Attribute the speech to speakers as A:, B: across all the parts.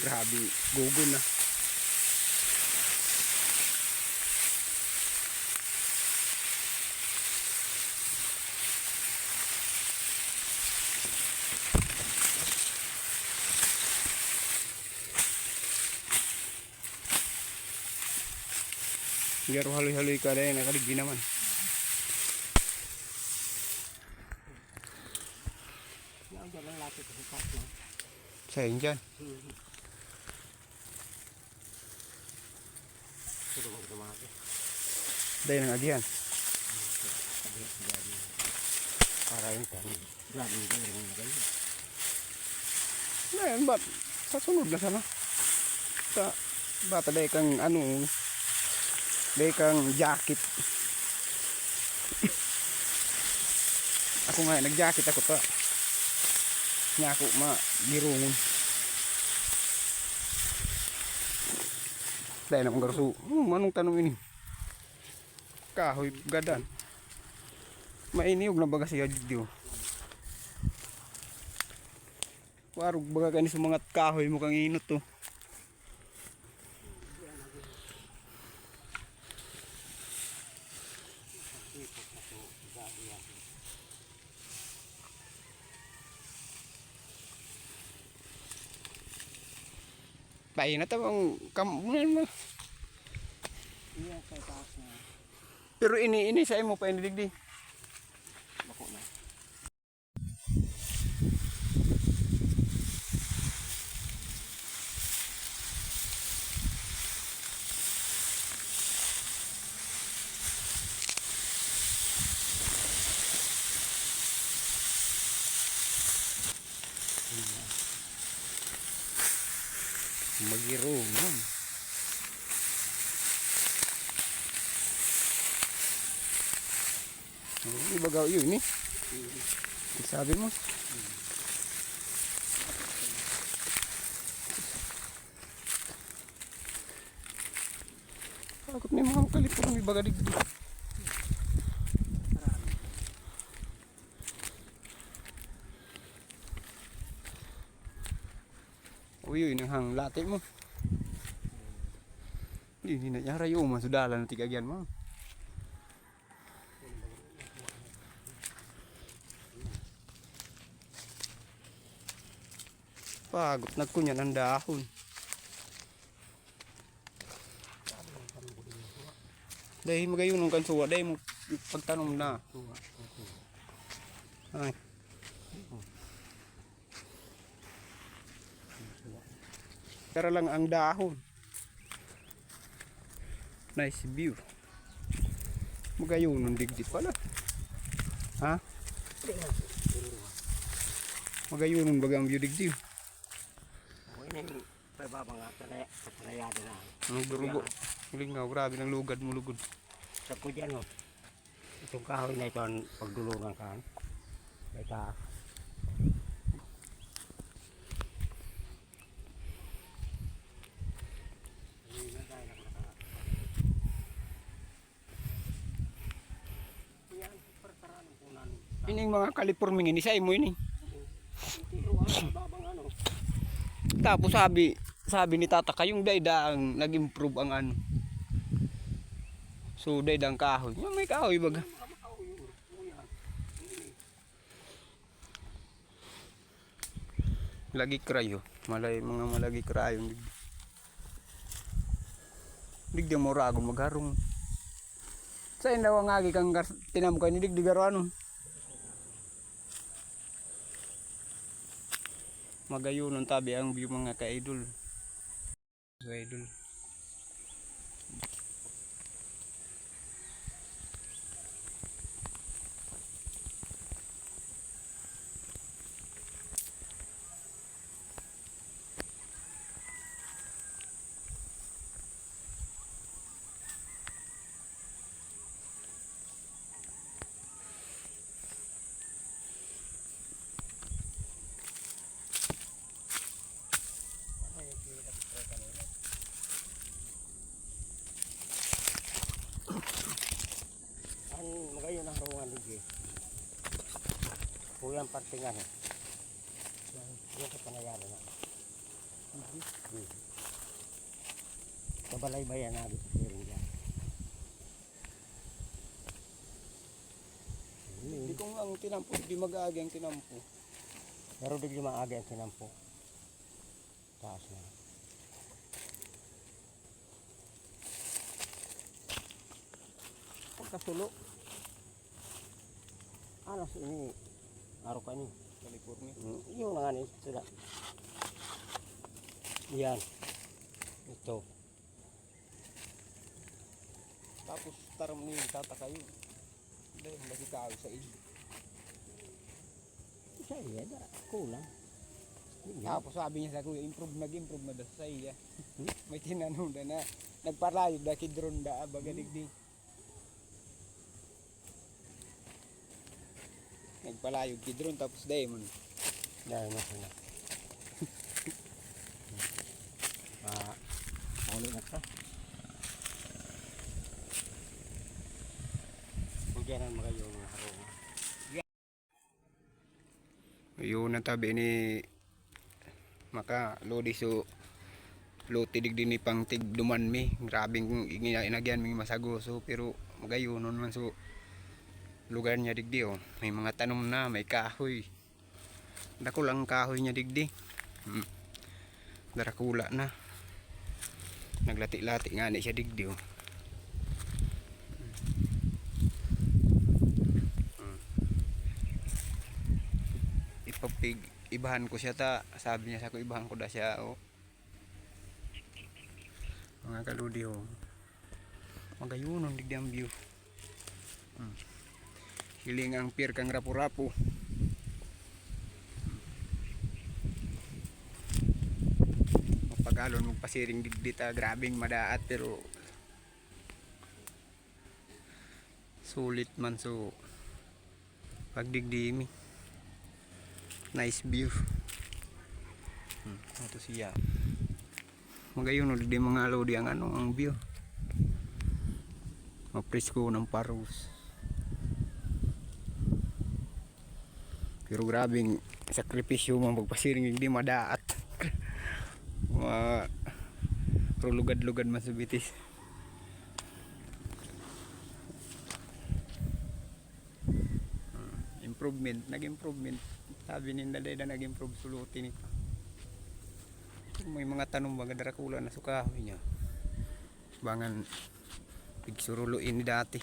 A: Grabe, gugon na. Biar haloy-haloy ka rin, nakaligbi naman. Sayang dyan. Dahil ng adihan.
B: Para yung kami. Grabe yung kami rin nagayon.
A: Ngayon, ba't sa sunod na sana? Sa bata dahil kang ano, dahil kang jacket. Ako nga, nag-jacket ako pa. Nga ako magirungon. Dahil naman garso. Anong tanong ini? Kahoy, gadan. Mainiyog na baga siya dito. Warog baga kanis mga kahoy mukhang inot to. Tayo na tabang kamunan mo. Pero ini sa imo pa inidigdi.
B: Bako na.
A: Magirungon. Oh, ibagaw yun eh. Sabi mo. Takot na yung mga kalipur ng ibaga digdi. Uy, yun ang lati mo. Hindi na niya rayo mo. Sudala na tigagyan mo. Pagod na kunyan ang dahon. Dahil magayon ng kansuwa. Dahil mo pagtanong na. Ay. Pero lang ang dahon. Nice view. Magayon ng digdi pala. Ha? Magayon ng bagang view digdi.
B: Pababa nga palayado na.
A: Ang durugo. Lingaw, grabe ng lugad mo lugod.
B: Sa ko dyan, oh. Itong kahoy na ito ang pagdulungan ka. May taas.
A: Ini mga kalipurming ini sa imo ini. Tapos sabi ni tata kayong daydang nag-improve ang ano. So daydang kahoy. May kahoy baga. Lagi krayo. Mga malagi krayo. Digdi mo rago magharong. Sa indaw ang agi kang tinam ko ni digdi garo ano. Magayon ng tabi ang view mga ka-idol. Ka-idol.
B: Magayon ang ruangan lagi. Kuyang partingan. Yan sa panayado na. Kabalay-bayan na dito sa rin dyan.
A: Hindi kung ang tinampo, di mag-aagi ang tinampo.
B: Pero di maaga ang tinampo. Taas na. Pagkasulo. Ano ini? Araw ka ni.
A: California.
B: Yung nga ni sila. Yan. Ito.
A: Tapos taram ni tata kayo. Dahil lagi kao sa iyo.
B: Isa iya da. Kulang.
A: Tapos sabi niya sa kuya, nag-improve na daw sa iya. May tinanong na nagpalayo da kidron da bagadigdi. Nagpalayo kidron tapos diamond.
B: Dahil na sila. Ulit na ka. Huwag yan mga yung harong.
A: Yun ang tabi ni maka lodi so loti digdi ni pang tig duman mi. Grabing inagyan mi masagoso pero magayon nun man so lugar niya digdi oh. May mga tanom na, may kahoy. Dako lang kahoy niya digdi. Darakula na. Naglati-lati nga ni siya digdi oh. Ibahan ko siya ta, sabi niya sa ko ibahan ko da siya oh. Mga kaludi oh. Magayunon digdi ang view. Hiling ang pier kang rapo-rapo. Mapagalon magpasiring digdi ta, grabing madaat pero sulit man so pagdigdi mi. Nice view. Ito siya. Magayon di mga lodi ang ano ang view. Mapresko ng Paros. Pero grabing sakripisyo man pagpasiring hindi madaat. Pero lugad-lugad man sa bitis. Nag-improvement. Sabi ni Daday na nag-improve sulutin ito. May mga tanong baga darakula na sukahoy niya. Bangan pigsuruluin ni dati.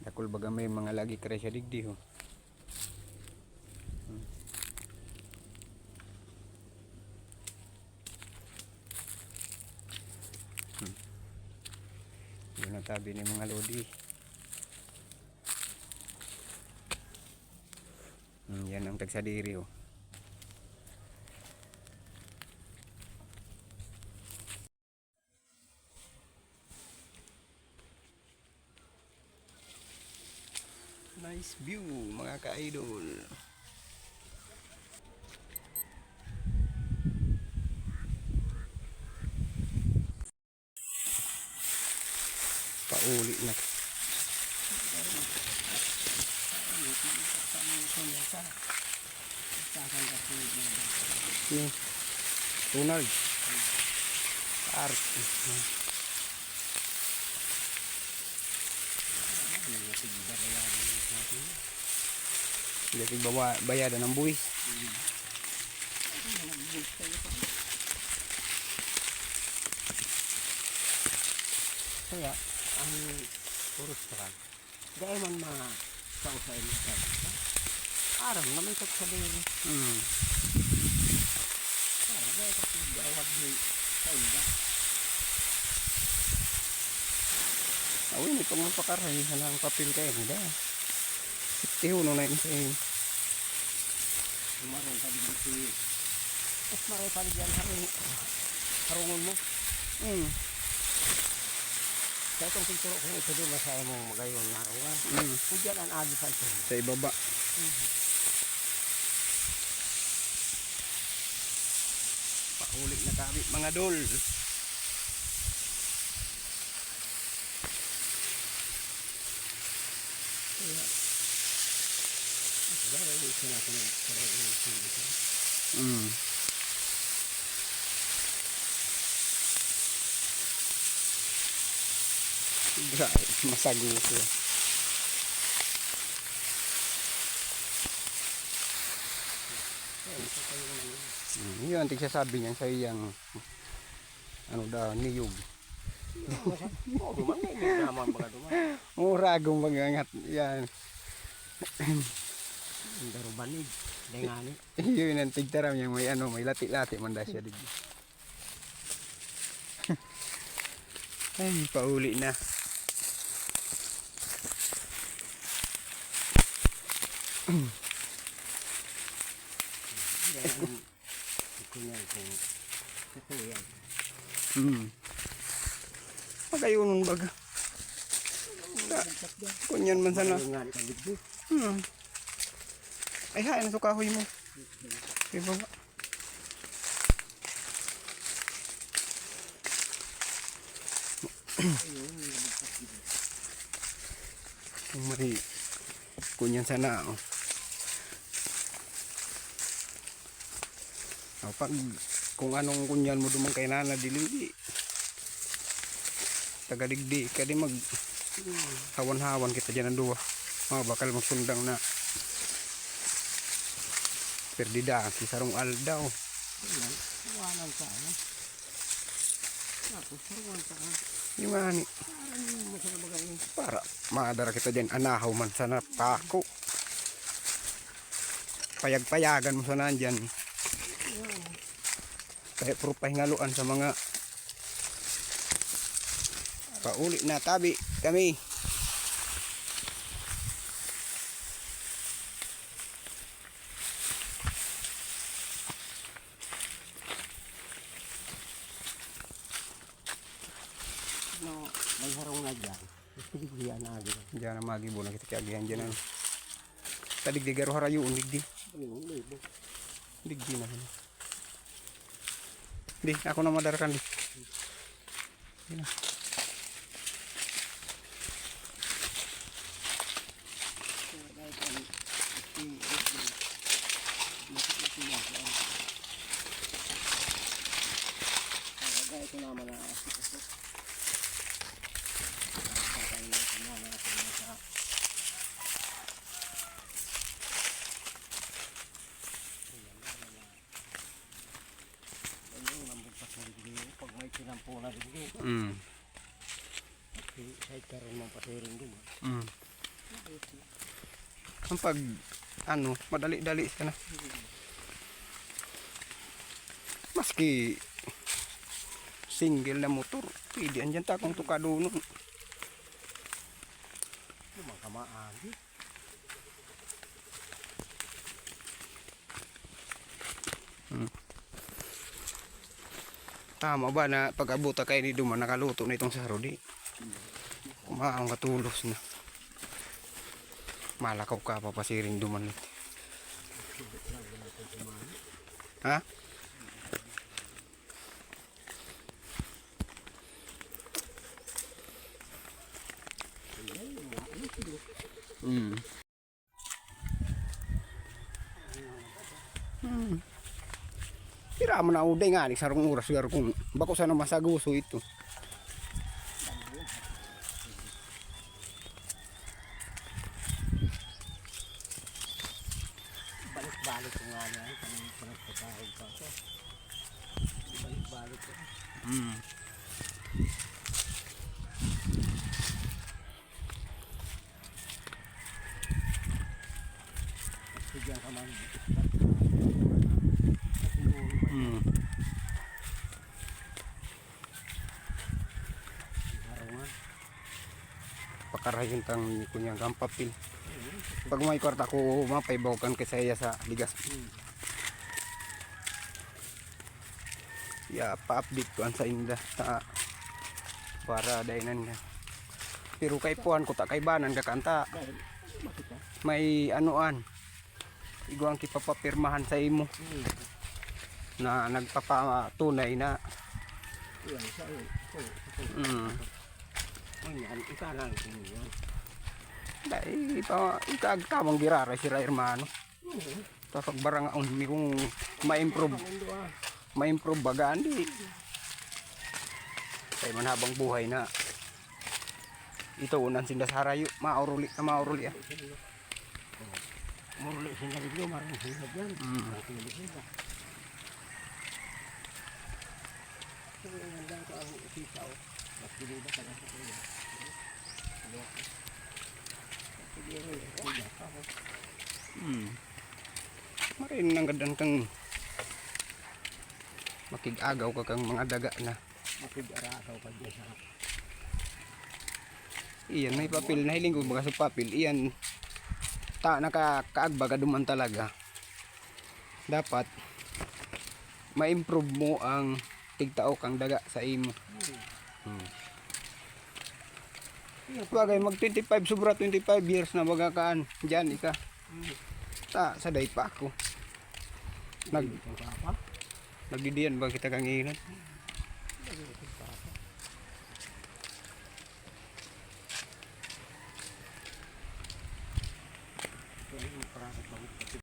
A: Dakul baga may mga lagi kresya digdi ho. Yun ang tabi ni mga lodi. Yan ang tagsadiri oh. Nice view mga ka-idol. Pauli na. Ronald. Art. Hindi bayadan ng buwis.
B: Kaya ang purus ka dahil man mga kausain ka aram na may sasabihin para dahil kasi gawad ni kaunda
A: Awin itong mapakaray ng papel kayo nila. Tihuno na yun sa inyo.
B: umarong ka din si mas maray pa rin dyan harungon mo kaya itong pinturo kung ito doon masaya mong magayon na harungan kung dyan ang agi pa ito
A: Sa ibaba. Pauli na kami mga dol.
B: Dahil ito na ako nagkaroon ng sindi.
A: Mm. Grabe, masaguso. Yun ang tigsasabi niyan sa iyang ano daw, niyog.
B: Oo, duman na hindi naman baka duman.
A: Muragong magangat yan.
B: Ang darubanig. Dengani.
A: Yun ang tigtaram niya, may ano, may lati-lati man daw siya dito. Ay, pauli na.
B: Yan. Ito yan kung ito yan.
A: Magayunong baga. Kunyan man sana.
B: Dengani ka ligdo.
A: Ay, hain na kahoy mo. Okay, baba. Mari. Kunyan sana. Oh. Pag kung anong kunyan mo dumang kay nana dilindi. Tagadigdi ka di mag hawan-hawan kita dyan ang duwa. Bakal magsundang na. Perdida si sarong aldaw.
B: Yan. Walang ka. Tapos sarungan ka.
A: Yung mani.
B: Parang masarap bagay.
A: Para maadara kita dyan anahaw man sana pako. Payag-payagan mo sana dyan. Kaya puro pahingaluan sa mga pauli na tabi kami.
B: No, may harong na dyan. Piligyan na agad.
A: Diyan na magibo na kita kagihan dyan. Tadigdi garo harayo digdi.
B: Libo.
A: Digdi na. Di, ako na madarakan di. Di na.
B: Ito naman na pag may sinampo na rin kahit karoon ng pasiring din.
A: Ang pag ano, madali-dali siya na. Maski single na motor, pwede andyan takong tukado nun.
B: Makamaan.
A: Tama ba na pag-abuta kayo ni Duman nakaluto na itong saro di? Kumaang katulos na. Malakaw ka pa pasiring Duman. Ha? Kira mo na uday nga ni sarong oras garo kung bako sana masaguso ito.
B: Balik-balik ko nga yan. Kung pinagpatahog pa ako. Balik-balik ko. Bigyan ka man. Harungan.
A: Pakarayon tang kunyang kampapil. Pag may kwarta ko mapaibawakan kay saya sa ligas. Ya, pa-update ko an sa inda sa para dainan nga. Pero kay puan ko ta kay banan kakanta.
B: Dahil, bakit ka?
A: May anuan. Igo ang kipapapirmahan sa imo na nagpapatunay na
B: Yan, sa iyo. Yan, ikaw lang kung yan.
A: dahil ikaw tamang girara sila hermano. Tapos barangaon mi kung ma-improve. Ma-improve baga andi. Kay man habang buhay na. Ito unan sinda sa harayo, mauruli na mauruli ah.
B: Muruli sila dito, marang sila dyan. Marang sila. So, hanggang ko ang sitaw. Mas pinida ka lang sa kuya.
A: Marin nang gadan kang makig-agaw ka kang mga daga na.
B: Makig-arakaw ka dyan sa
A: Iyan may papel, nahiling ko mga sa papel. Iyan nakakaagbaga duman talaga. Dapat ma-improve mo ang tigtao kang daga sa imo. Bagay mag 25 sobra 25 years na magakaan diyan ika. Sa day pa ako. Nagdidiyan ba kita kang ingat?